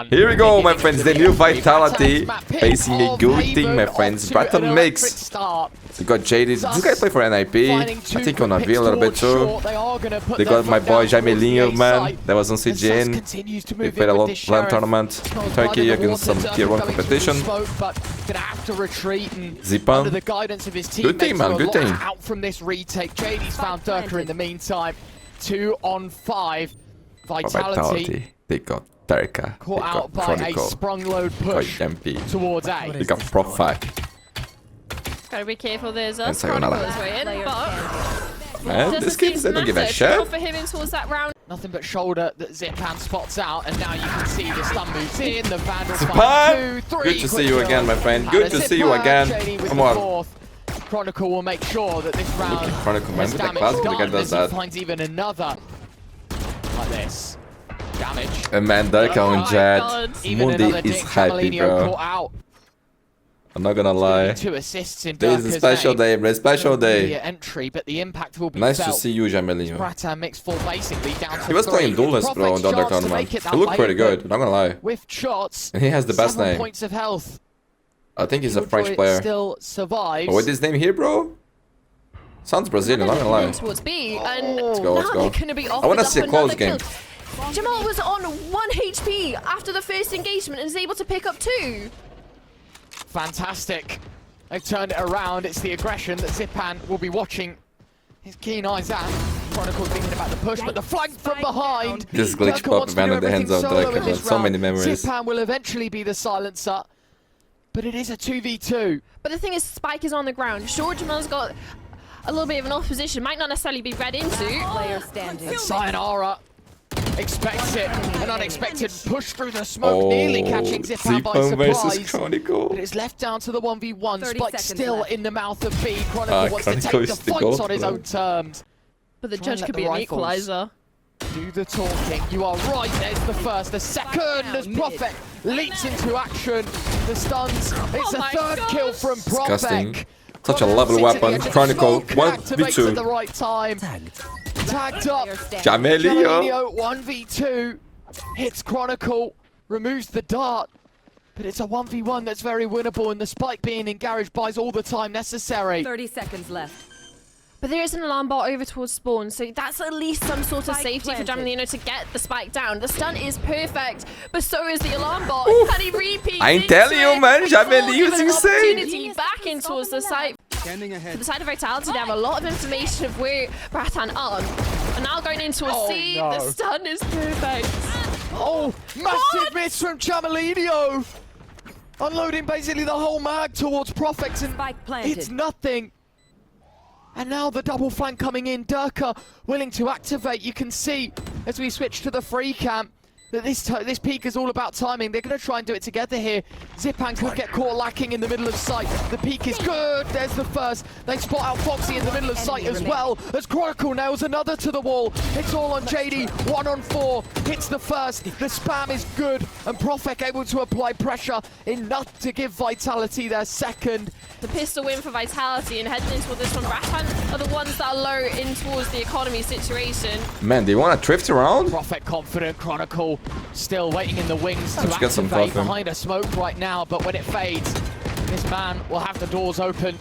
one. Here we go, my friends. The new Vitality facing a good team, my friends. BRATAN mix. We got JD. This guy play for NIP. I think on AV a little bit too. They got my boy Jaimelinho, man. That was on CGN. They played a lot of LAN tournament in Turkey against some tier 1 competition. Zipan. Good team, man. Good team. Out from this retake. JD's found Durka in the meantime. 2 on 5. Vitality. They got Durka. Caught out by a sprung load push towards A. They got Profile. Gotta be careful, there's a Chronicle is way in, but man, this kid doesn't give a shit. For him in towards that round. Nothing but shoulder that Zipan spots out, and now you can see the stun moves in, the Vandal Zipan! 2, 3. Good to see you again, my friend. Good to see you again. Come on. Chronicle will make sure that this round Chronicle, man, with the classic, the guy does that. Finds even another like this. Damage. And man, Durka on Jet. Mundi is happy, bro. I'm not gonna lie. 2 assists in This is a special day, bro. Special day. Entry, but the impact will be nice to see you, Jaimelinho. BRATAN mix full basically down to he was playing duelist, bro, on the other tournament. He looked pretty good, not gonna lie. With shots, and he has the best name. Points of health. I think he's a French player. Still survives. Oh, with his name here, bro? Sounds Brazilian, not gonna lie. Towards B, and let's go, let's go. I wanna see a close game. Jamal was on 1 HP after the first engagement and is able to pick up 2. Fantastic. They've turned it around. It's the aggression that Zipan will be watching his keen eyes at. Chronicle thinking about the push, but the flank from behind. This glitch pop van in the hands of Durka, man. So many memories. Zipan will eventually be the silencer, but it is a 2v2. But the thing is, Spike is on the ground. Sure, Jamal's got a little bit of an off position. Might not necessarily be read into. Player standing. And Sayonara expects it. An unexpected push through the smoke, nearly catching Zipan by surprise. Chronicle. But it's left down to the 1v1. Spike still in the mouth of B. Chronicle wants to take the fights on his own terms. But the judge could be an equalizer. Do the talking. You are right. There's the first. The second as Prophet leaps into action. The stuns. It's a third kill from Prophet. Such a lovely weapon. Chronicle 1v2. At the right time. Tagged up. Jaimelinho 1v2 hits Chronicle, removes the dart, but it's a 1v1 that's very winnable, and the spike being in garage buys all the time necessary. 30 seconds left. But there is an alarm bot over towards spawn, so that's at least some sort of safety for Jaimelinho to get the spike down. The stun is perfect, but so is the alarm bot. Can he repeat? I'm telling you, man, Jaimelinho is insane. Opportunity back in towards the site. For the side of Vitality, they have a lot of information of where BRATAN are. And now going into a C, the stun is perfect. Oh, massive miss from Jaimelinho. Unloading basically the whole mag towards Prophet, and it's nothing. And now the double flank coming in. Durka willing to activate. You can see as we switch to the free camp that this peak is all about timing. They're going to try and do it together here. Zipan could get caught lacking in the middle of sight. The peak is good. There's the first. They spot out Foxy in the middle of sight as well, as Chronicle nails another to the wall. It's all on JD. 1 on 4. Hits the first. The spam is good. And Profek able to apply pressure enough to give Vitality their second. The pistol win for Vitality, and heading into this one, BRATAN are the ones that are low in towards the economy situation. Man, they want to drift around? Prophet confident. Chronicle still waiting in the wings to activate behind a smoke right now, but when it fades, this man will have the doors open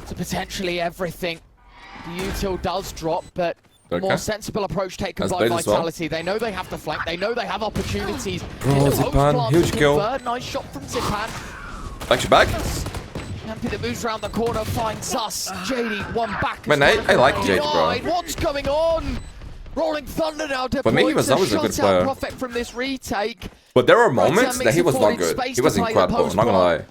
to potentially everything. The util does drop, but more sensible approach taken by Vitality. They know they have to flank. They know they have opportunities. Zipan, huge kill. Nice shot from Zipan. Back to back. Champion that moves around the corner finds us. JD one back. Man, I like JD, bro. What's going on? Rolling Thunder now deployed. But maybe he was always a good player. Prophet from this retake. But there were moments that he was not good. He was incredible, I'm not gonna lie.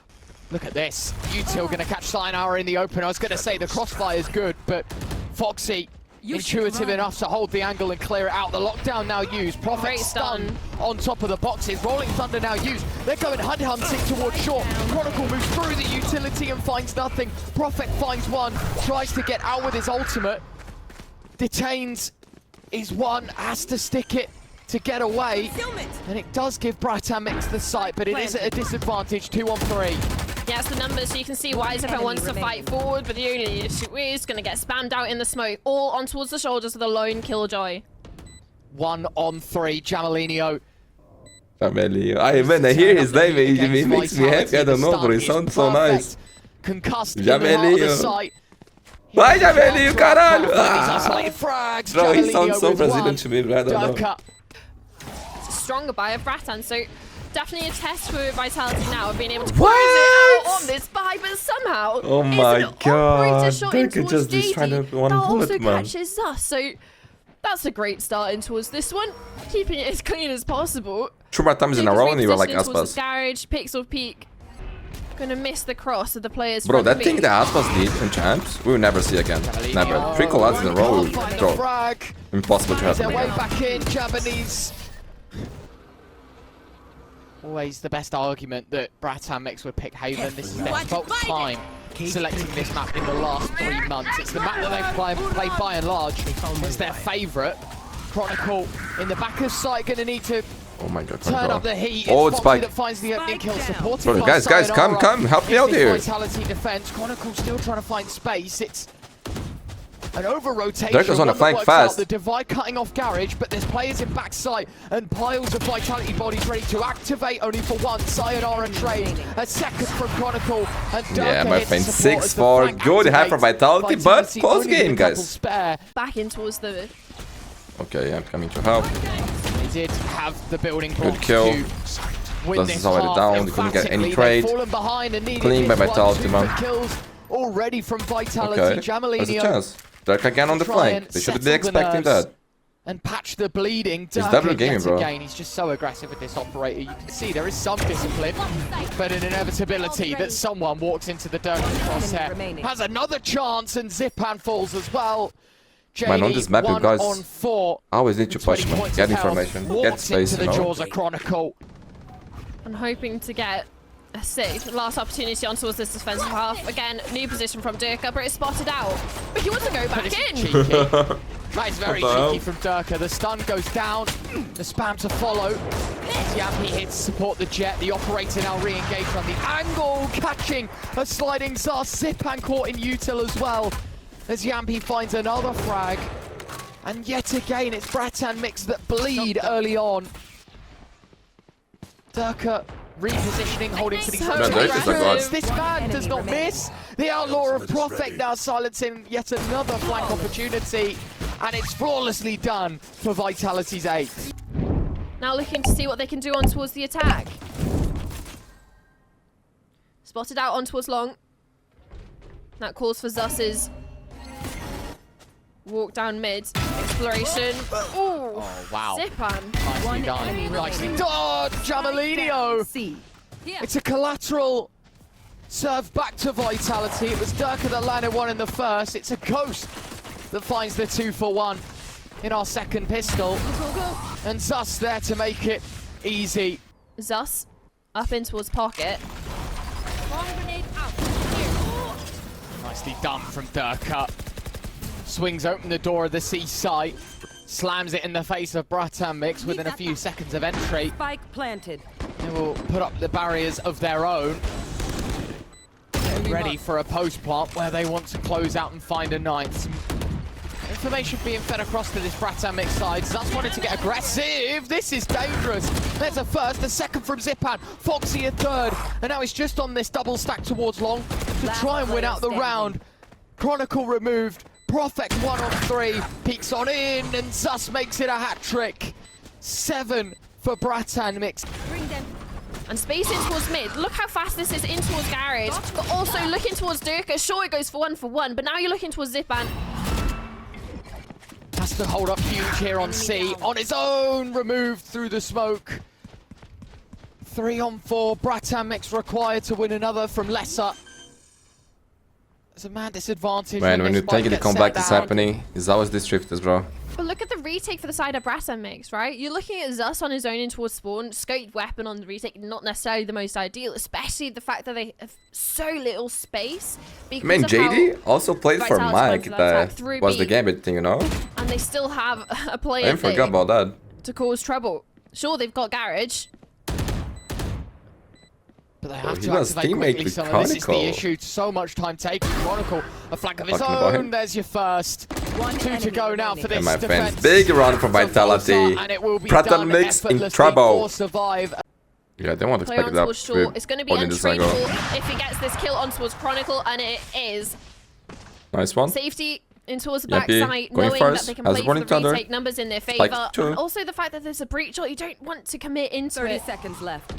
Look at this. Util gonna catch Sayonara in the open. I was gonna say the crossfire is good, but Foxy intuitive enough to hold the angle and clear it out. The lockdown now used. Prophet stun on top of the boxes. Rolling Thunder now used. They're going hunting towards short. Chronicle moves through the utility and finds nothing. Prophet finds one. Tries to get out with his ultimate. Detains is one. Has to stick it to get away. And it does give BRATAN mix the site, but it is at a disadvantage. 2 on 3. Yes, the numbers, so you can see why Zipan wants to fight forward, but the only issue is going to get spammed out in the smoke, all on towards the shoulders of the lone Killjoy. 1 on 3, Jaimelinho Jamelio. When I hear his name, it makes me happy. I don't know, but it sounds so nice. Jamelio. Vai, Jamelio, caralho! Ah. Bro, he sounds so Brazilian to me, but I don't know. It's a stronger buy of Bratan, so definitely a test for Vitality now of being able to close it out on this buy, but somehow oh my god, they could just be trying to one bullet, man. Catches us, so that's a great start in towards this one, keeping it as clean as possible. 2 more times in a row and you were like Aspas. Garage, pixel peak. Gonna miss the cross of the players. Bro, that thing that Aspas did in champs, we will never see again. Never. 3 collabs in a row, bro. Impossible to happen again. Way back in, Japanese. Always the best argument that Bratan Mix would pick Haven. This is their 12th time selecting this map in the last 3 months. It's the map that they've played by and large. It's their favourite. Chronicle in the back of sight, gonna need to turn up the heat. Oh, it's Spike. That finds the opening kill, supported bro, by guys, come, help me out here. Vitality defense. Chronicle still trying to find space. It's an over-rotation. Dirk's on a flank fast. The divide cutting off Garage, but there's players in backside and piles of Vitality bodies ready to activate only for one. Sayonara trade. A second from Chronicle. And yeah, my friend, 6-4. Good half for Vitality, but close game, guys. Back in towards the... Okay, I'm coming to help. They did have the building good kill. Dust is already down. They couldn't get any trade. Clean by Vitality, man. Already from Vitality. Okay, there's a chance. Dirk again on the flank. They should be expecting that. And patch the bleeding. He's double gaming, bro. Again, he's just so aggressive with this operator. You can see there is some discipline, but an inevitability that someone walks into the Dirk crosshair. Has another chance, and Zipan falls as well. Man, on this map, you guys I always need to push, man. Get information, get space, you know. Chronicle. I'm hoping to get a safe. Last opportunity on towards this defensive half. Again, new position from Durka, but it's spotted out. But he wants to go back in. That is very cheeky from Durka. The stun goes down. The spam to follow. Yampy hits support the jet. The operator now re-engaged on the angle, catching a sliding Zas. Zipan caught in util as well. As Yampy finds another frag. And yet again, it's Bratan Mix that bleed early on. Durka repositioning, holding to these This man does not miss. The Outlaw of Prophet now silencing yet another flank opportunity. And it's flawlessly done for Vitality's 8. Now looking to see what they can do on towards the attack. Spotted out on towards long. That calls for Zus's walk down mid. Exploration. Ooh. Oh, wow. Zipan. Nicely done. Nicely done, Jamelinho. It's a collateral serve back to Vitality. It was Durka that landed one in the first. It's a Ghost that finds the 2-for-1 in our second pistol. And Zus there to make it easy. Zus up in towards pocket. Nicely done from Durka. Swings open the door of the C site. Slams it in the face of Bratan Mix within a few seconds of entry. Spike planted. They will put up the barriers of their own. Ready for a post plant where they want to close out and find a ninth. Information being fed across to this Bratan Mix side. Zuz wanted to get aggressive. This is dangerous. There's a first, a second from Zipan. Foxy a third. And now he's just on this double stack towards long to try and win out the round. Chronicle removed. Prophet 1 on 3. Peeks on in and Zuz makes it a hat trick. 7 for Bratan Mix. And space in towards mid. Look how fast this is in towards Garage. But also looking towards Durka. Sure, it goes for 1-for-1. But now you're looking towards Zipan. Has to hold up huge here on C. On his own, removed through the smoke. 3 on 4. Bratan Mix required to win another from Lesser. There's a man disadvantage. Man, when you take it, the comeback is happening. It's always this drifters, bro. But look at the retake for the side of Bratan Mix, right? You're looking at Zus on his own in towards spawn. Scoped weapon on the retake, not necessarily the most ideal, especially the fact that they have so little space. I mean, JD also played for Mike. That was the gambit thing, you know? And they still have a player I forgot about that. To cause trouble. Sure, they've got Garage. But they have to activate quickly, so this is the issue. So much time taken. Chronicle, a flank of his own. There's your first. 2 to go now for this And my friends, defense. big run from Vitality. BRATAN makes in trouble. Yeah, they want to Player expect on that. towards short. It's going to be Only this angle. untradeable if he gets this kill on towards Chronicle, and it is. Nice one. Safety in towards the Yappy backside, going knowing first, that they can has play for running the thunder. retake, numbers in their favor. Like two. And also the fact that there's a breach shot, you don't want to commit into 30 it. seconds left.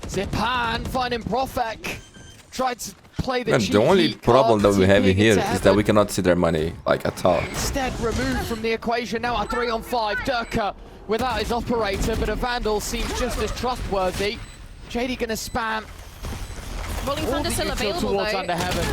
Zipan finding Profek. Tried to play the Man, the only problem that we have here is that we cannot see their money, like, at all. Instead removed from the equation, now a 3-on-5. Durka without his operator, but a Vandal seems just as trustworthy. JD gonna spam. Rolling all Thunder the still util available towards though. Under Heaven.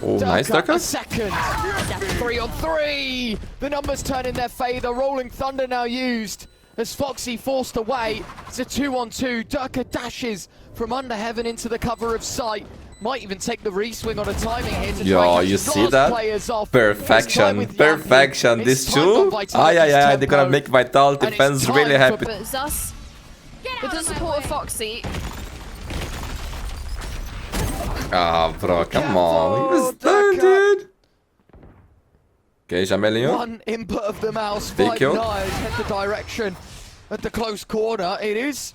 Oh, nice, A Durka. second. 3-on-3. The numbers turn in their favor. Rolling Thunder now used as Foxy forced away. It's a 2-on-2. Durka dashes from Under Heaven into the cover of sight. Might even take the re-swing on a timing here to try and Yo, you catch see Nor's that? players off. Perfection, It's perfection. It's These timed on two, Vitality's they're tempo. gonna make Vitality And it's fans really time for happy. But Zus, with the support of Foxy, Ah, bro, come on. He was Careful, done, Durka. dude. Okay, Jamelion. One input of the mouse. Big 5 kill. knives head the direction at the close corner. It is.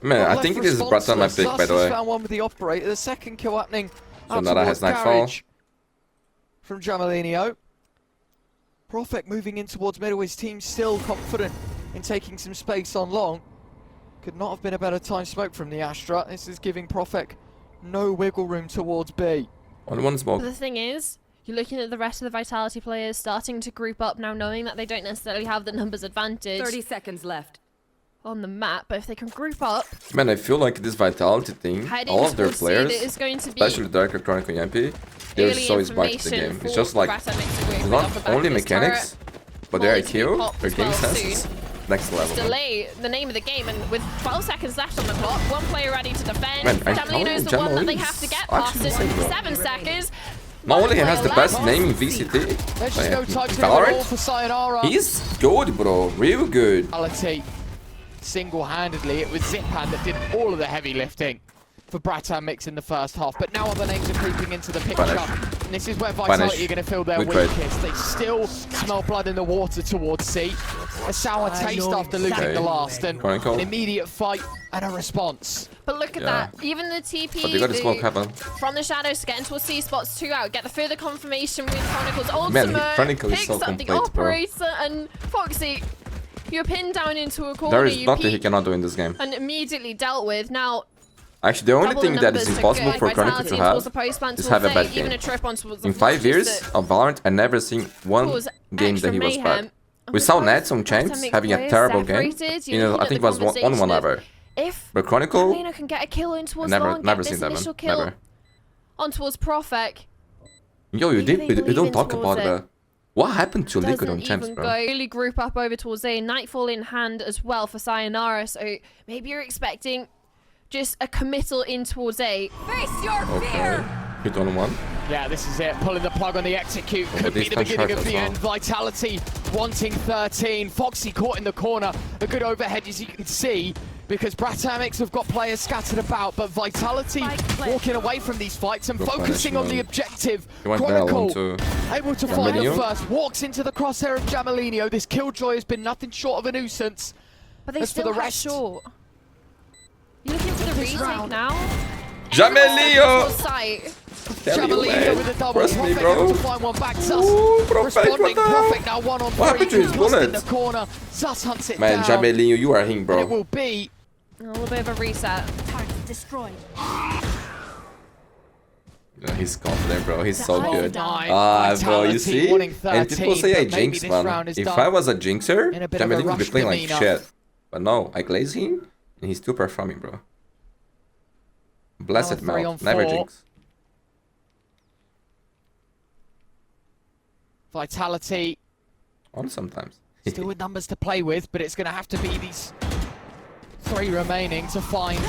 Man, I left think it is BRATAN my pick, responseless. by the Zus has way. found one with the operator. The second kill happening So out Nara towards has Nightfall. Garage from Jamelinho. Profek moving in towards middle. His team still confident in taking some space on long. Could not have been a better time smoke from the Astra. This is giving Profek no wiggle room towards B. On one smoke. but the thing is, you're looking at the rest of the Vitality players starting to group up now, knowing that they don't necessarily have the numbers advantage 30 seconds left. on the map, but if they can group up, Man, I feel like this Vitality thing, heading all of their towards C, players, that is going to be especially Darker Chronicle Yampy, they're early so smart to the information game. It's for just like, BRATAN makes a great it's win not off the back only of this mechanics, turret. but their Molly to be IQ, popped their as game well sense soon. is next level. Man. Delay the name of the game, and with 12 seconds left on the clock, one player ready to defend. Man, I Jamelino's told the you, one that they Jamelino's have to get past actually it. insane, bro. 7 seconds. Not only he One has the player best left. name in VCT, There's just no time to Valorant, for Sayonara. he's good, bro, real good. Vitality single-handedly. It was Zipan that did all of the heavy lifting for BRATAN mix in the first half, but now other names are creeping into the picture. Punish. And this is where Vitality Punish. are going to feel their Good trade. weakest. They still smell blood in the water towards C. A sour taste after losing Okay. the last, and Chronicle. an immediate fight and a response. But look at Yeah. that. Even the TP But they got the smoke happen. from the shadows to get into a C spots 2 out. Get the further confirmation with Chronicle's ultimate. Chronicle is picks so up the complete, bro. operator, and Foxy, you're pinned down into a corner. There is you nothing he peek cannot do in this game. and immediately dealt with. Now, Actually, the only double thing the that is numbers to impossible go. for Chronicle Vitality to towards have the post plant is to have a fake, bad even game. a trip on towards the In wall 5 just years to of Valorant, I never seen one cause game that he was extra bad. mayhem. And We with saw both Nets on BRATAN Champs mix having a players terrible game. separated, You you're know, looking I at think it the was one conversation ever. of if But Chronicle, Jamelino can get a kill in towards never, long, never get seen this that, initial man. kill Never. on towards Profek. Yo, you Maybe did. they You believe don't in talk towards about it. that. What happened to Liquid on Doesn't Champs, even bro? go. Really group up over towards A. Nightfall in hand as well for Sayonara. So maybe you're expecting just a committal in towards A. Face your Okay. fear! Hit on one. Yeah, this is it. Pulling the plug on the execute. Could be these the can beginning shark of as the well. end. Vitality wanting 13. Foxy caught in the corner. A good overhead, as you can see, because BRATAN have got players scattered about, but Vitality walking away from these fights and Good focusing on the punishment. objective. He went well Chronicle onto able to find it Jamelinho. first. Walks into the crosshair of Jamelinho. This killjoy has been nothing short of a nuisance. But they As for still the have rest- short. You're looking for the This retake round. now. Jamelinho! Sight. Tell you, Jamelinho man. with a double. Trust me, Profek bro. able to find one back. Zus Ooh, Profek, responding. what the hell? Profek now 1-on-3. What happened to his Lost in bullet? the corner. Zus hunts it Man, down. Jamelinho, you are him, And it bro. will be A little bit of a reset. Destroyed. Yeah, he's confident, bro. He's so good. Nine. Ah, bro, you Vitality see? winning And people 13, say I but maybe jinx, this man. round is If done I was a jinxer, in a bit of a Jamelinho would be rush playing like demeanor. shit. But no, I glaze him, and he's still performing, bro. Blessed Now a 3 on mouth. Never 4. jinx. Vitality On sometimes. still with numbers to play with, but it's going to have to be these 3 remaining to find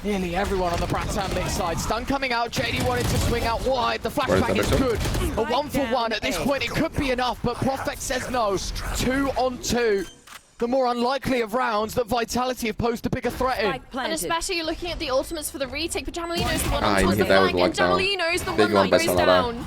nearly everyone on the BRATAN mid side. Stun coming out. JD wanted to swing out wide. The flashbang is good. A 1-for-1 at this point. It could be enough, but Profek says no. 2-on-2. The more unlikely of rounds that Vitality have posed a bigger threat in. Spike And planted. especially you're looking at the ultimates for the retake, but Jamelino's the one Ah, on he towards the hit that with flank, and lockdown. Jamelino's the Big one one by that goes Sonara. down.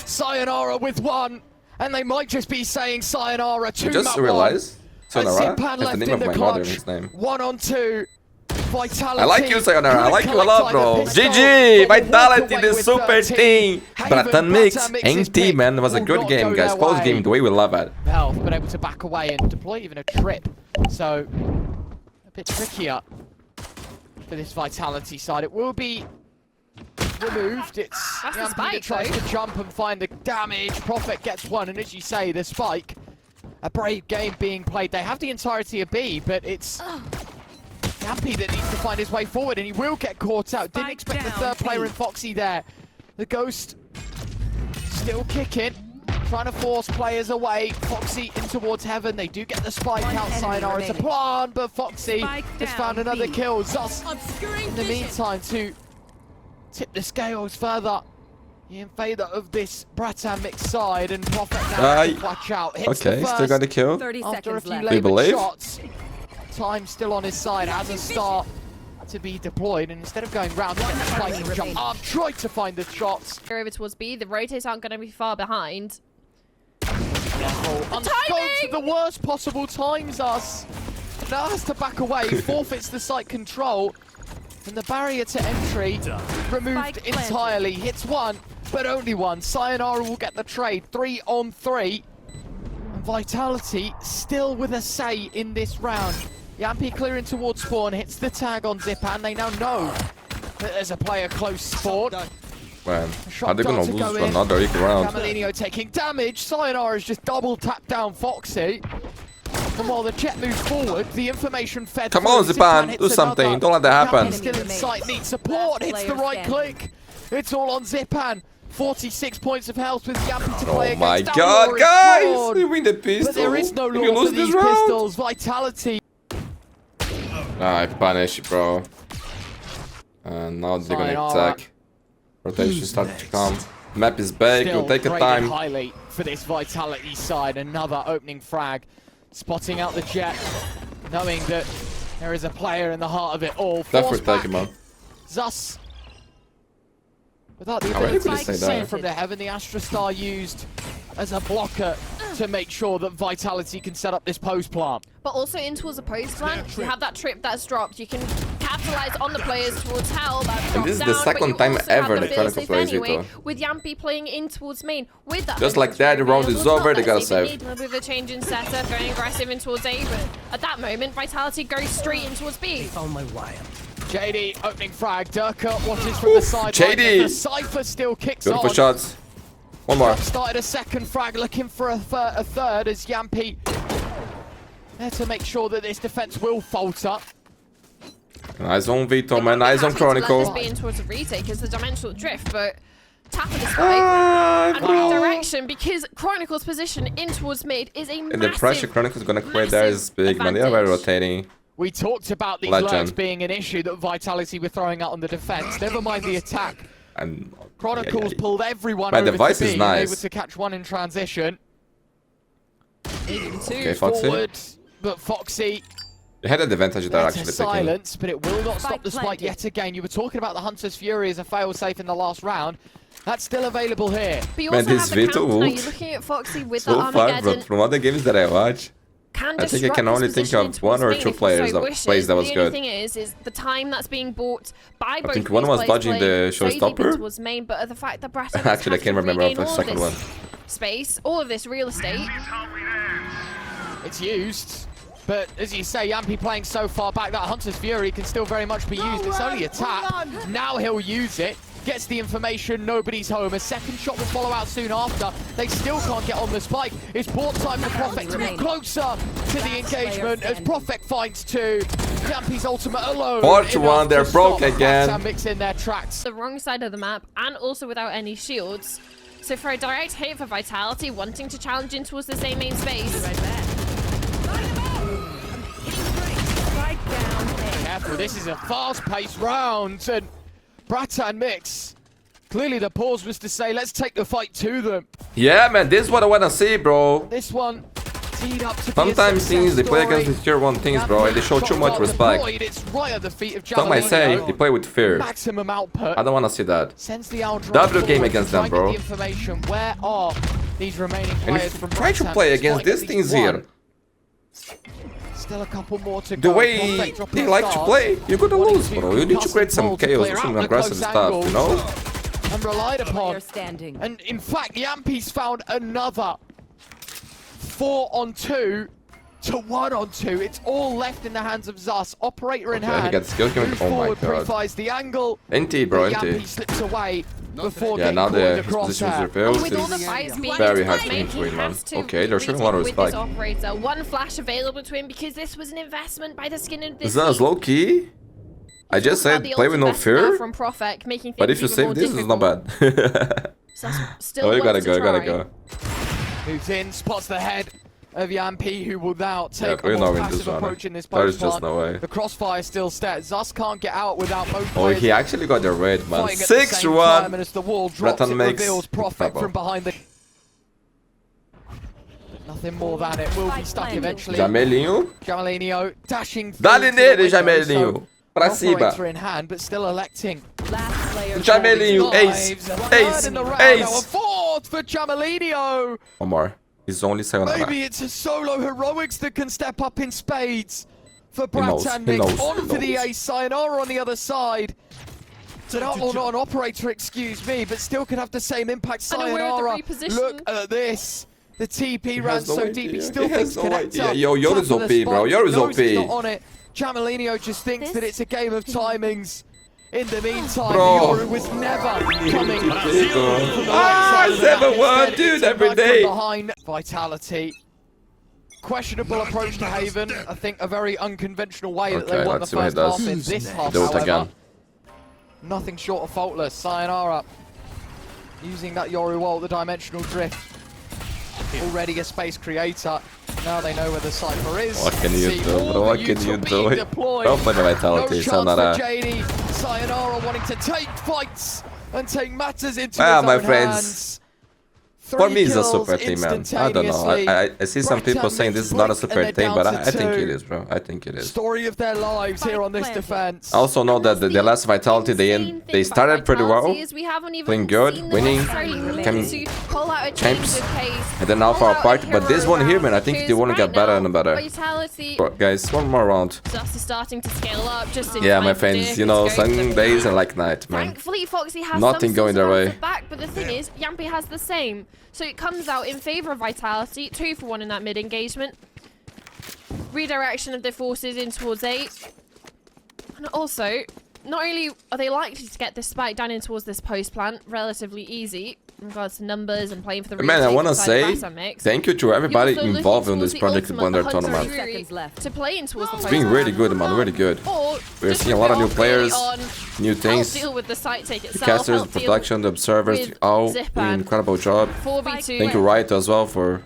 Sayonara with one. And they might just be saying sayonara to I just realized Sayonara Zipan is the name of my mother's name. 1-on-2. Vitality. I like you, Sayonara. I like you a lot, bro. GG! Vitality, the super team. BRATAN mix. NT, man. It was a good game, guys. Close game, the way we love it. Health, but able to back away and deploy even a trip. So, a bit trickier for this Vitality side. It will be removed. It's Yampi that tries to jump and find the damage. Prophet gets one, and as you say, the spike. A brave game being played. They have the entirety of B, but it's Yampi that needs to find his way forward, and he will get caught out. Didn't expect the third player in Foxy there. The Ghost still kicking, trying to force players away. Foxy in towards Heaven. They do get the spike outside. It's a plan, but Foxy has found another kill. Zus in the meantime to tip the scales further in favour of this BRATAN mix side, and Prophet now watch out. Hits okay, the still got the kill. 30 after a seconds few left. laboured shots. Time still on his side, has a start to be deployed, and instead of going round, getting the spiking jump arm, tried to find the shots. Over towards B, the rotates aren't going to be far behind. Unscoped the worst possible times us. Now has to back away, forfeits the site control, and the barrier to entry removed entirely. Hits one, but only one. Sayonara will get the trade, 3-on-3. And Vitality still with a say in this round. Yampi clearing towards spawn, hits the tag on Zipan. They now know that there's a player close spawn. Man, are they gonna lose another round? Camelinho taking damage. Sayonara's just double tapped down Foxy. And while the jet moves forward, the information fed. Come on, Zipan, do something. Don't let that happen. Still in sight, needs support. Hits the right click. It's all on Zipan. 46 points of health with Yampi to play against. Oh my god, guys! We win the pistol. But there is no you law lose for this these round. pistols. Vitality. I punish, bro. And now they're gonna attack. Rotation started to come. Map is back. It'll take a time. Highly for this Vitality side. Another opening frag. Spotting out the jet. Knowing that there is a player in the heart of it all. Definitely take him on. Zus. Without the How are you ability gonna to say see that? from the Heaven, the Astra Star used as a blocker to make sure that Vitality can set up this post plant. But also in towards a post plant, you have that trip that's dropped. You can capitalize on the players towards hell. And this is the second time ever the Chronicle plays anyway, Vito. with Yampi playing in towards main. With that Just like that, the round is over, they gotta save. A bit of a change in setup, going aggressive in towards A, but at that moment, Vitality goes straight in towards B. On my wire. JD opening frag. Durka watches from the side. JD. The Cypher still kicks Beautiful on. shots. One more. Started a second frag, looking for a third as Yampi there to make sure that this defense will falter. Eyes on Vito, man. Eyes on Chronicle. Being towards a retake is the dimensional drift, but tap of the spike and redirection because Chronicle's position in towards mid is a massive. And the pressure Chronicle's gonna create there is big, man. They are very rotating. We talked about these lurks being an issue that Vitality were throwing out on the defense. Never mind the attack. And Chronicles pulled everyone man, over the Vice to B, is nice. able to catch one in transition. Okay, Foxy. Forward, but Foxy You had an advantage there actually taking. silence, but it will not stop the spike yet again. You were talking about the Hunter's Fury as a fail-safe in the last round. That's still available here. But you Man, also this have the Vito counter now. ult You're looking at Foxy with so the far, Armageddon. bro, from other games that I watch. I think I can only think of one or two players that plays that was good. The only thing is the time that's being bought by both. I think one was dodging the showstopper. Was main, but the fact that BRATAN Actually, I can't remember the second one. Space, all of this real estate. It's used, but as you say, Yampi playing so far back, that Hunter's Fury can still very much be used. It's only a tap. Now he'll use it. Gets the information, nobody's home. A second shot will follow out soon after. They still can't get on the spike. It's bought time for Prophet to move closer to the engagement as Prophet finds two. Yampi's ultimate alone. Part one, they're broke again. Mix in their tracks. The wrong side of the map and also without any shields. So for a direct hit for Vitality, wanting to challenge in towards the same main space. Careful, this is a fast-paced round, and BRATAN mix. Clearly the pause was to say, let's take the fight to them. Yeah, man, this is what I wanna see, bro. This one teed up to Sometimes teams, they play against these tier 1 teams, bro, and they show too much respect. It's right at the feet of Some might say they play with fear. Maximum output. I don't want to see that. Sends the out W game against them, bro. The information. Where are these remaining And players if from try to BRATAN? play against Spotting these at things least here, one. Still a couple more to the go. way Perfect drop they in like to stars. play, you're gonna Wanting lose, to bro. You need to custom create some ball to chaos, clear some out the aggressive close stuff, you angles. know? And relied upon. Player standing. And in fact, Yampi's found another 4-on-2 to 1-on-2. It's all left in the hands of Zus. Operator in Okay, he hand. got skill game. Move Oh my forward, god. pre-fires the angle. NT, bro, But Yampi NT. slips away before Yeah, getting now caught in the the position is crosshair. revealed. And with all the It's fights being very in hard play, for him to he win, man. has to Okay, they're showing a lot of retake with respect. this operator. One flash available to him because this was an investment by the skin of this Zaz, team. low key. I just Talk about said the play with no ultimate now fear. from Profek, making But things if you even save more this, it's not bad. So still Oh, you gotta worth go, to you gotta try. go. Moves in, spots the head of Yampi, who will now Yeah, take we're a not more winning passive this one. approach in this There is post just plant. no way. The crossfire still set. Zus can't get out without both Oh, players he actually got the raid, man. fighting at the same time, 6-1. and as the wall drops, BRATAN it makes reveals Profek double. from behind the... Nothing more than it will be stuck eventually. Jamelinho. Jamelinho dashing through Dá-lhe to the nele, window, Jamelinho. so Pra an cima. operator in hand, but still electing. Last player. Jamelinho, ace, Lives, a third ace, in the round, ace. now a fourth for Jamelinho. One more. He's only 7 and a half. Maybe it's a solo heroics that can step up in spades for knows, BRATAN he Mix. knows, On he for the knows. ace, Sayonara on the other side. So not an operator, excuse me, but still could have the same impact. Unaware of the Sayonara, reposition. look at this. The TP ran has no so idea. deep, he He still has thinks no connect idea. up. Yo, Yoru's Top of the OP, bro. spot, Yoru's knows he's OP. not on it. Jamelinho just thinks that it's a game of timings. In the meantime, Bro. Yoru was never coming from the Ah, right side of the map. 7-1, Instead, dude, it's a every nudge from day. behind. Vitality. Questionable approach to Haven. I think a very unconventional way that Okay, they won the let's see what he first half does. in this half, Do it however. again. Nothing short of faultless. Sayonara using that Yoru ult, the dimensional drift. Already a space creator. Now they know where the Cypher is. What can you See do, all bro? the What can Utah you being do? deployed. Don't play the No Vitality, chance Sayonara. for JD. Sayonara wanting to take fights and take matters into Well, his my own friends, hands. For me, it's a Three super kills team, man. I don't know. instantaneously. I see some people BRATAN saying this is not a Mix super blink and team, they're but down I to think two. it is, bro. I think it is. Story of their lives here on this planted. defense. I also know that the last Vitality, they started pretty well, playing good, winning, champs, and then now for our part. But this one here, man, I think they want to get better and better. Vitality Bro, guys, one more round. just is starting to scale up. Just in Yeah, time my for friends, Dirk you know, to go to the some days back. are like night, man. Thankfully, Foxy has Nothing some going sort their of way. answer back, but the thing is, Yampi has the same. So it comes out in favour of Vitality, 2 for 1 in that mid engagement. Redirection of their forces in towards 8. And also, not only are they likely to get this spike down in towards this post plant relatively easy, in regards to numbers and playing for the Man, I retake want to inside say BRATAN mix, thank you to you're everybody also looking involved in towards this the Project ultimate Wonder Hunter tournament. Fury Seconds left. to play in towards the It's post been plant. really good, man, really good. Or We're just seeing a lot of new rely purely players, on new help things. deal with the site take The itself, casters, help the deal production, the observers, with all Zip doing an and incredible job. 4v2. Thank you, Riot, as well, for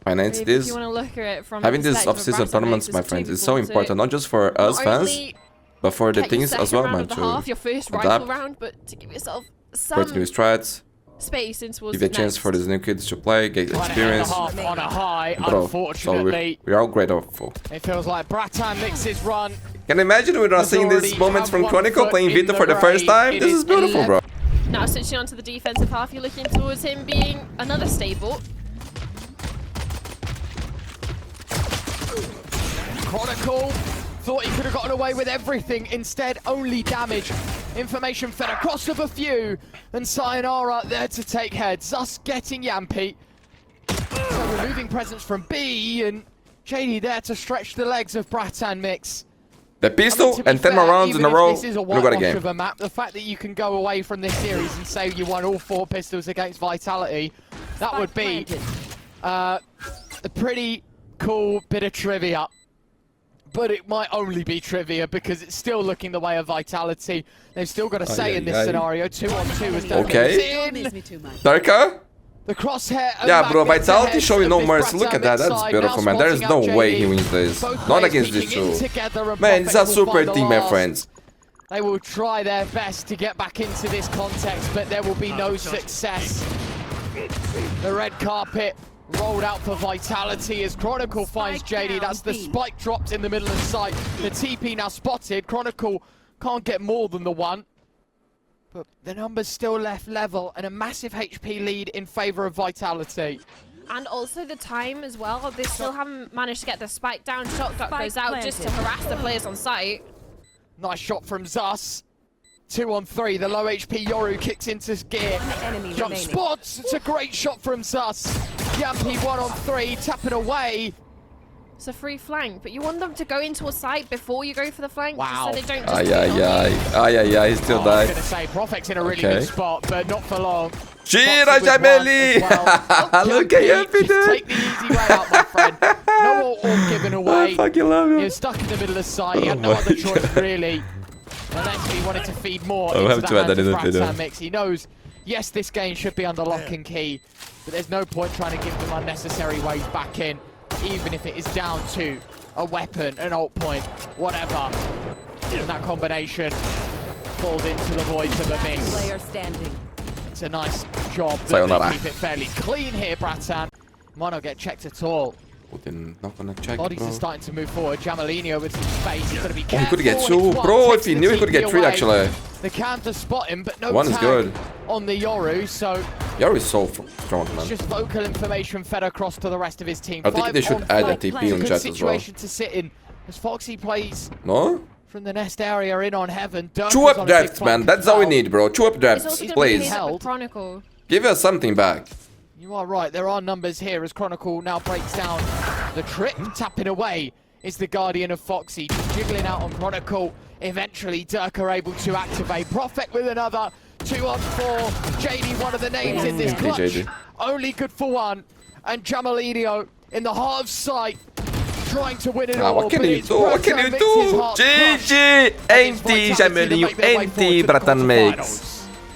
financing If this. you want to look at it from Having the these perspective of off-season BRATAN tournaments, mix, my it's friends, 2 is so to important, not just for us not fans, only but for the get your things as second well, round man, of the half, to your first adapt, rifle round, but to give yourself create new some strats, space in towards give a the chance next. for these new kids to play, get experience. On a high, Bro, so unfortunately. we're all grateful. It feels like BRATAN Mix's run. Can you imagine we're not seeing these moments from Chronicle playing Vita for the first time? This is beautiful, bro. Now switching on to the defensive half, you're looking towards him being another stable. Chronicle thought he could have gotten away with everything. Instead, only damage. Information fed across of a few. And Sayonara there to take heads. Thus getting Yampi. So removing presence from B. And JD there to stretch the legs of BRATAN Mix. The pistol To be and 10 more fair, rounds in even a if row, this is a we got a whitewash game. of a map, the fact that you can go away from this series and say you won all 4 pistols against Vitality, that would be a pretty cool bit of trivia. But it might only be trivia because it's still looking the way of Vitality. They've still got a say in this scenario. 2-on-2 as Dirk Okay. moves in. Darka? The crosshair. Yeah, bro, Vitality showing no mercy. Look at that. That's beautiful, man. There is no way he wins this. Not against these two. Man, it's a super team, my friends. They will try their best to get back into this context, but there will be no success. The red carpet rolled out for Vitality as Chronicle finds JD. That's the spike dropped in the middle of sight. The TP now spotted. Chronicle can't get more than the one. But the numbers still left level and a massive HP lead in favor of Vitality. And also the time as well. They still haven't managed to get the spike down. Shock Duck goes out just to harass the players on site. Nice shot from Zus. 2 on 3. The low HP Yoru kicks into gear. Jump spots. It's a great shot from Zus. Yampy 1 on 3. Tapping away. It's a free flank, but you want them to go into a site before you go for the flank. Wow. So they don't just he still I died. was going to say, Profec's in a really good spot, but not for long. Gira, Jameli! Look at Yampy, dude! Take the easy way out, my friend. No all given away. I fucking love him. He was stuck in the middle of sight. He had no other choice, really. Unless he wanted to feed more into that BRATAN mix. He knows, yes, this game should be under lock and key, but there's no point trying to give them unnecessary waves back in, even if it is down to a weapon, an ult point, whatever. And that combination falls into the voids of a mix. Player standing. It's a nice job that they keep it fairly clean here, BRATAN. Might not get checked at all. Not gonna check, Bodies are starting to move forward. Jamelinho with some space. He's got to be careful. He could get 2. Bro, if he knew he could get 3 actually. The counter spot him, but no one is good on the Yoru, so Yoru is so strong, man. It's just vocal information fed across to the rest of his team. I think they should add a TP on Good chat as well. situation to sit in as Foxy plays No? from the nest area in on Heaven. Chew up drafts, man. That's all we need, bro. Chew up drafts, please. Chronicle. Give us something back. You are right. There are numbers here as Chronicle now breaks down the trip. Tapping away is the Guardian of Foxy. Just jiggling out on Chronicle. Eventually, Dirk are able to activate. Prophet with another 2 on 4. JD, one of the names in this clutch. Only good for 1. And Jamelinho in the heart of sight. Trying to win it all. What can you do? What can you do? GG! Ain't Jamelinho, ain't BRATAN makes.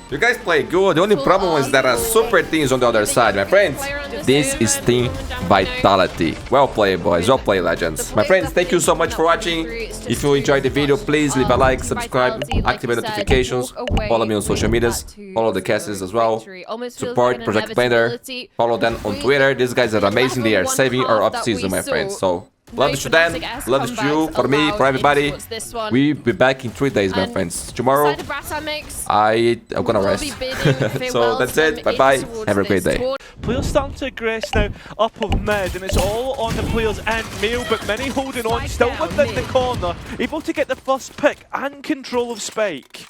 You guys play good. The only problem is there are super teams on the other side, my friends. This is Team Vitality. Well played, boys. Well played, legends. My friends, thank you so much for watching. If you enjoyed the video, please leave a like, subscribe, activate notifications, follow me on social medias, follow the casters as well, support Project Blender, follow them on Twitter. These guys are amazing. They are saving our off-season, my friends. So love this to them, love this to you, for me, for everybody. We'll be back in 3 days, my friends. Tomorrow, I'm gonna rest. So that's it. Bye bye. Have a great day. Players starting to aggress now up of mid, and it's all on the players and Mail, but many holding on, still within the corner, able to get the first pick and control of Spike.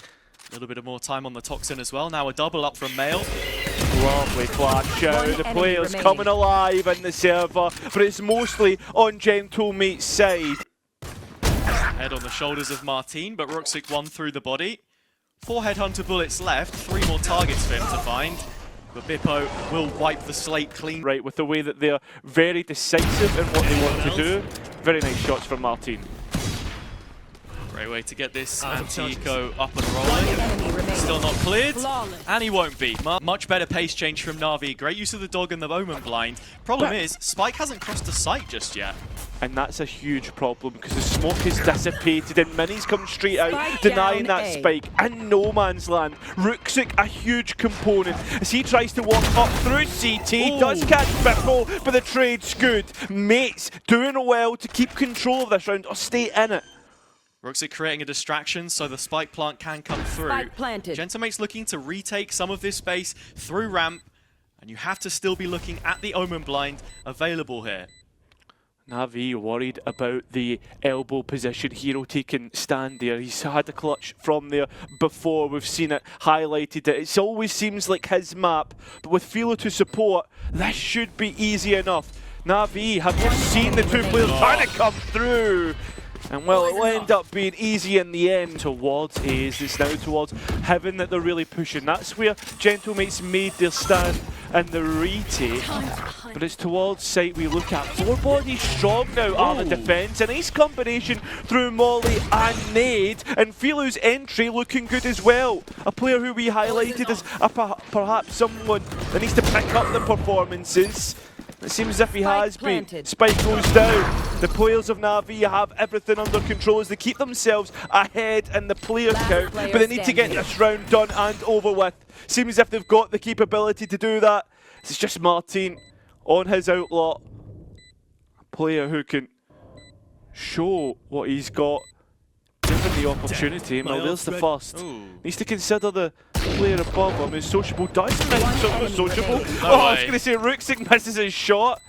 A little bit of more time on the Toxin as well. Now a double up from Mail. Lovely flash out, the players coming alive in the server, but it's mostly on Gentlemate's side. Head on the shoulders of Martin, but Ruxic 1 through the body. 4 Headhunter bullets left, 3 more targets for him to find. But Bippo will wipe the slate clean. Right, with the way that they're very decisive in what they want to do. Very nice shots from Martin. Great way to get this anti-eco up and rolling. Still not cleared, and he won't be. Much better pace change from Na'Vi. Great use of the dog and the moment blind. Problem is, Spike hasn't crossed the site just yet. And that's a huge problem because the smoke is dissipated and Minis come straight out, denying that Spike. And no man's land. Ruxic, a huge component as he tries to walk up through CT. Does catch Bippo, but the trade's good. Mates doing well to keep control of this round or stay in it. Ruxic creating a distraction so the spike plant can come through. Gentlemate's looking to retake some of this space through ramp, and you have to still be looking at the Omen blind available here. Na'Vi worried about the elbow position. Hero taking stand there. He's had a clutch from there before. We've seen it highlighted. It always seems like his map, but with Philo to support, this should be easy enough. Na'Vi have just seen the 2 players trying to come through. And well, it will end up being easy in the end. Towards A's, it's now towards Heaven that they're really pushing. That's where Gentlemates made their stand and the retake. But it's towards site we look at. 4 bodies strong now are the defence. A nice combination through Molly and Nade. And Philo's entry looking good as well. A player who we highlighted as perhaps someone that needs to pick up the performances. It seems as if he has been. Spike goes down. The players of Na'Vi have everything under control as they keep themselves ahead in the player count, but they need to get this round done and over with. Seems as if they've got the capability to do that. It's just Martin on his outlaw. A player who can show what he's got, given the opportunity. Well, there's the first. Needs to consider the player above him. His sociable does miss. Sociable. I was going to say Ruxic misses his shot.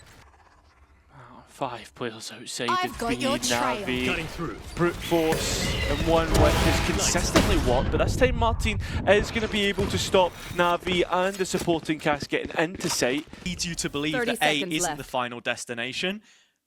5 players outside of B, Navi, brute force, and one which has consistently worked, but this time Martin is going to be able to stop Navi and the supporting cast getting into sight. Leads you to believe that A isn't the final destination,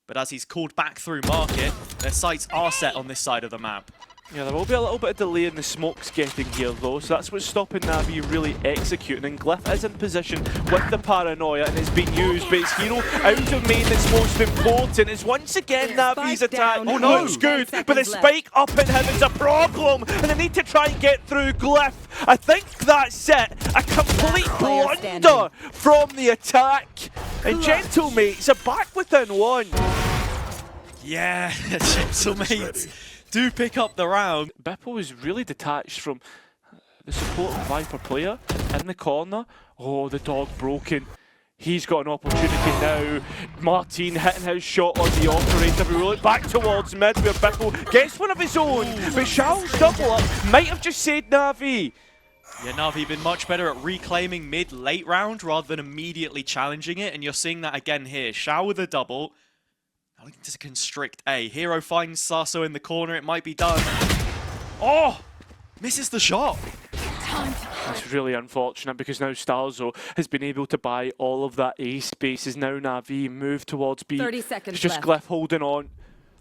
but as he's called back through market, their sights are set on this side of the map. Yeah, there will be a little bit of delay in the smokes getting here though, so that's what's stopping Navi really executing, and Glyph is in position with the paranoia and it's being used, but it's Hero out of main that's most important. Is once again Navi's attack looks good, but the spike up in him is a problem, and they need to try and get through Glyph. I think that's it, a complete blunder from the attack, and Gentlemates are back within 1. Yeah, Gentlemates do pick up the round. Bippo is really detached from the support of Viper player in the corner. Oh, the dog broken. He's got an opportunity now. Martin hitting his shot on the operator. We roll it back towards mid where Bippo gets one of his own. But Shao's double up might have just saved Navi. Yeah, Navi been much better at reclaiming mid-late round rather than immediately challenging it. And you're seeing that again here. Shao with a double. Looking to constrict A. Hero finds Sasso in the corner. It might be done. Oh! Misses the shot. That's really unfortunate because now Starzo has been able to buy all of that A space. As now Navi move towards B. 30 seconds it's just left. Glyph holding on.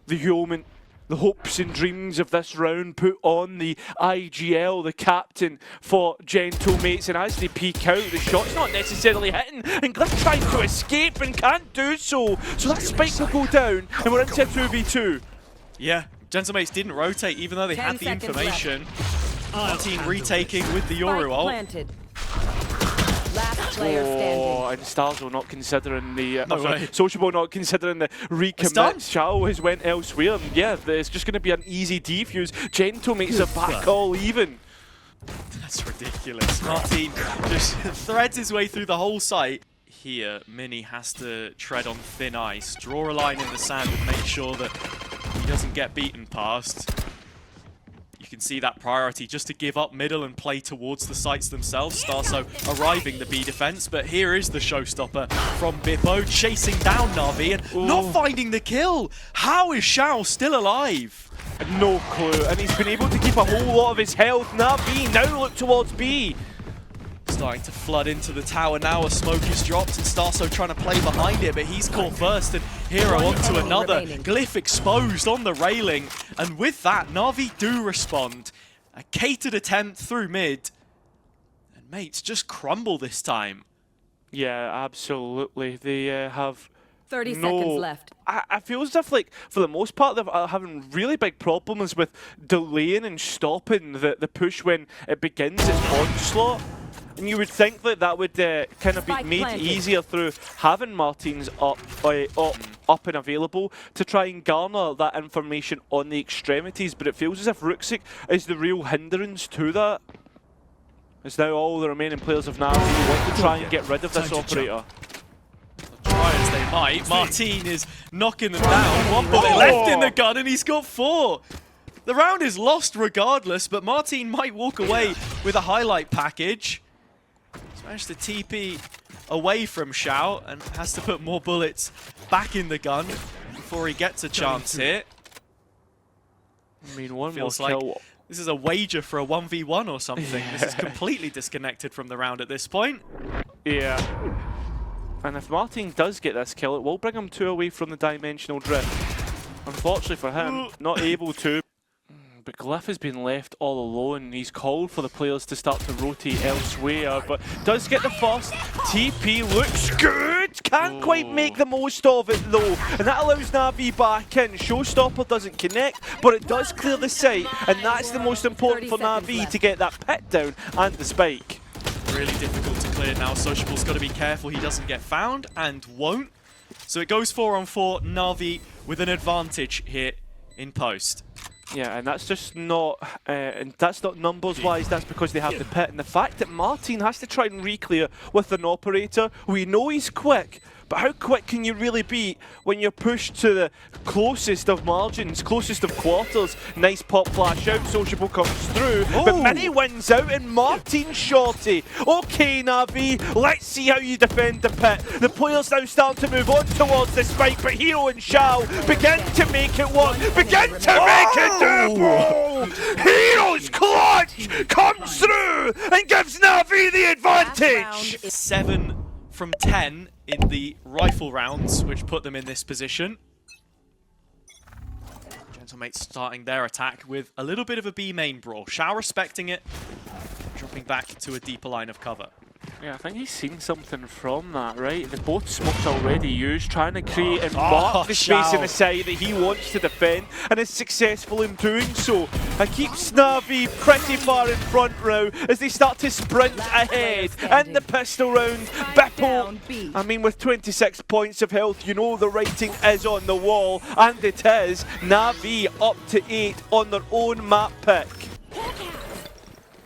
The yeoman, the hopes and dreams of this round put on the IGL, the captain for Gentlemates, and as they peek out, the shot's not necessarily hitting, and Glyph tries to escape and can't do so. So that spike will go down, and we're into a 2v2. Yeah, Gentlemates didn't rotate even though they had the information. Martin retaking with the Yoru ult. Last player standing. And Starzo not considering the way. Sociable not considering the recommit. Shao has went elsewhere. And yeah, it's just going to be an easy defuse. Gentlemates are back all even. That's ridiculous. Martin just threads his way through the whole site. Here, Mini has to tread on thin ice, draw a line in the sand and make sure that he doesn't get beaten past. You can see that priority just to give up middle and play towards the sites themselves. Starso arriving the B defense, but here is the showstopper from Bippo, chasing down Navi and not finding the kill. How is Shao still alive? No clue, and he's been able to keep a whole lot of his health. Navi now look towards B. Starting to flood into the tower now as smoke is dropped and Starso trying to play behind it, but he's caught first and Hero onto another. Glyph exposed on the railing, and with that Navi do respond. A catered attempt through mid, and mates just crumble this time. Yeah, absolutely. They have 30 seconds left. I feel as if, like, for the most part, they're having really big problems with delaying and stopping the push when it begins its onslaught. And you would think that that would kind of be made easier through having Martins up and available to try and garner that information on the extremities, but it feels as if Ruxic is the real hindrance to that. It's now all the remaining players of Navi who want to try and get rid of this operator. Try as they might, Martin is knocking them down. One bullet left in the gun and he's got 4. The round is lost regardless, but Martin might walk away with a highlight package. He's managed to TP away from Shao and has to put more bullets back in the gun before he gets a chance here. I mean, one feels more like kill. this is a wager for a 1v1 or something. Yeah. This is completely disconnected from the round at this point. Yeah. And if Martin does get this kill, it will bring him 2 away from the dimensional drift. Unfortunately for him, not able to. But Glyph has been left all alone. He's called for the players to start to rotate elsewhere, but does get the first. TP looks good! Can't quite make the most of it though, and that allows Navi back in. Showstopper doesn't connect, but it does clear the site, and that's the most important for Navi to get that pit down and the spike. Really difficult to clear now. Sociable's got to be careful he doesn't get found, and won't. So it goes 4-on-4, Navi with an advantage here in post. Yeah, and that's just not, and that's not numbers-wise, that's because they have the pit. And the fact that Martin has to try and re-clear with an operator, we know he's quick, but how quick can you really be when you're pushed to the closest of margins, closest of quarters? Nice pop flash out, Sociable comes through, but Mini wins out and Martin shorty. Okay, Na'Vi, let's see how you defend the pit. The players now start to move on towards the spike, but Hero and Shao begin to make it work, begin to make it do. Hero's clutch comes through and gives Na'Vi the advantage. 7 from 10 in the rifle rounds, which put them in this position. Gentlemates starting their attack with a little bit of a B main brawl. Shao respecting it, dropping back to a deeper line of cover. Yeah, I think he's seen something from that, right? The both smokes already used, trying to create and mark the space in the side that he wants to defend, and is successful in doing so. And keeps Na'Vi pretty far in front now as they start to sprint ahead. And the pistol round, Beppo, I mean, with 26 points of health, you know the writing is on the wall, and it is. Na'Vi up to 8 on their own map pick.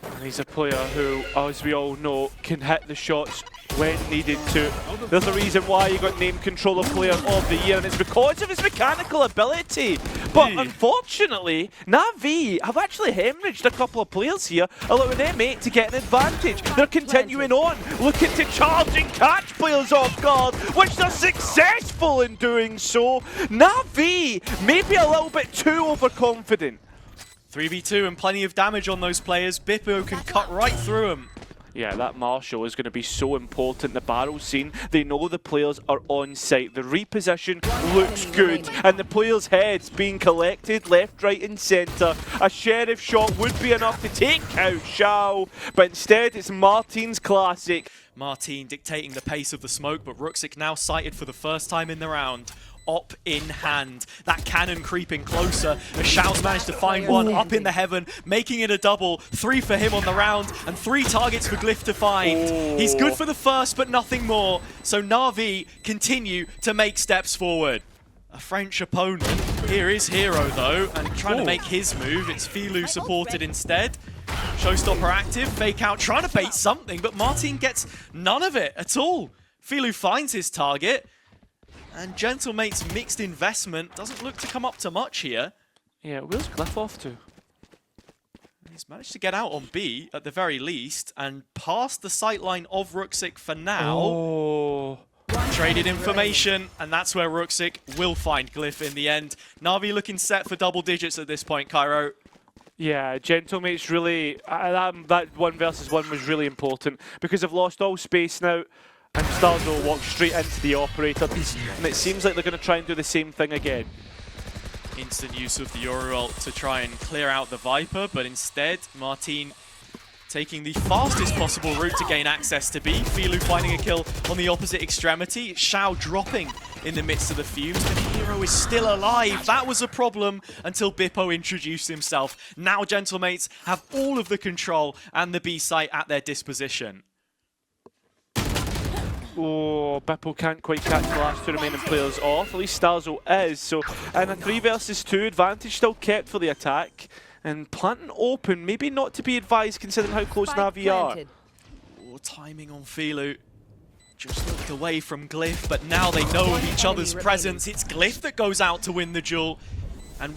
And he's a player who, as we all know, can hit the shots when needed to. There's a reason why he got named Controller Player of the Year, and it's because of his mechanical ability. But unfortunately, Na'Vi have actually hemorrhaged a couple of players here, allowing M8 to get an advantage. They're continuing on, looking to charge and catch players off guard, which they're successful in doing so. Na'Vi maybe a little bit too overconfident. 3v2 and plenty of damage on those players. Bippo can cut right through them. Yeah, that Marshall is going to be so important. The barrel scene, they know the players are on site. The reposition looks good, and the players' heads being collected left, right and centre. A sheriff shot would be enough to take out Shao, but instead it's Martin's classic. Martin dictating the pace of the smoke, but Ruxic now sighted for the first time in the round. Op in hand. That cannon creeping closer as Shao's managed to find one up in the heaven, making it a double. 3 for him on the round and 3 targets for Glyph to find. He's good for the first, but nothing more. So Na'Vi continue to make steps forward. A French opponent. Here is Hero though, and trying to make his move. It's Filou supported instead. Showstopper active, fake out, trying to bait something, but Martin gets none of it at all. Filou finds his target. And Gentlemate's mixed investment doesn't look to come up to much here. Yeah, where's Glyph off to? He's managed to get out on B at the very least and past the sightline of Ruxic for now. Traded information, and that's where Ruxic will find Glyph in the end. Na'Vi looking set for double digits at this point, Cairo. Yeah, Gentlemate's really... that 1 versus 1 was really important because they've lost all space now. And Stars will walk straight into the operator, and it seems like they're going to try and do the same thing again. Instant use of the Yoru ult to try and clear out the Viper, but instead, Martin taking the fastest possible route to gain access to B. Filou finding a kill on the opposite extremity. Shao dropping in the midst of the fumes, but Hero is still alive. That was a problem until Bippo introduced himself. Now Gentlemates have all of the control and the B site at their disposition. Oh, Bippo can't quite catch the last 2 remaining players off. At least Starzo is. So, in a 3 versus 2, advantage still kept for the attack. And planting open, maybe not to be advised considering how close Na'Vi are. Oh, timing on Filou. Just looked away from Glyph, but now they know of each other's presence. It's Glyph that goes out to win the duel.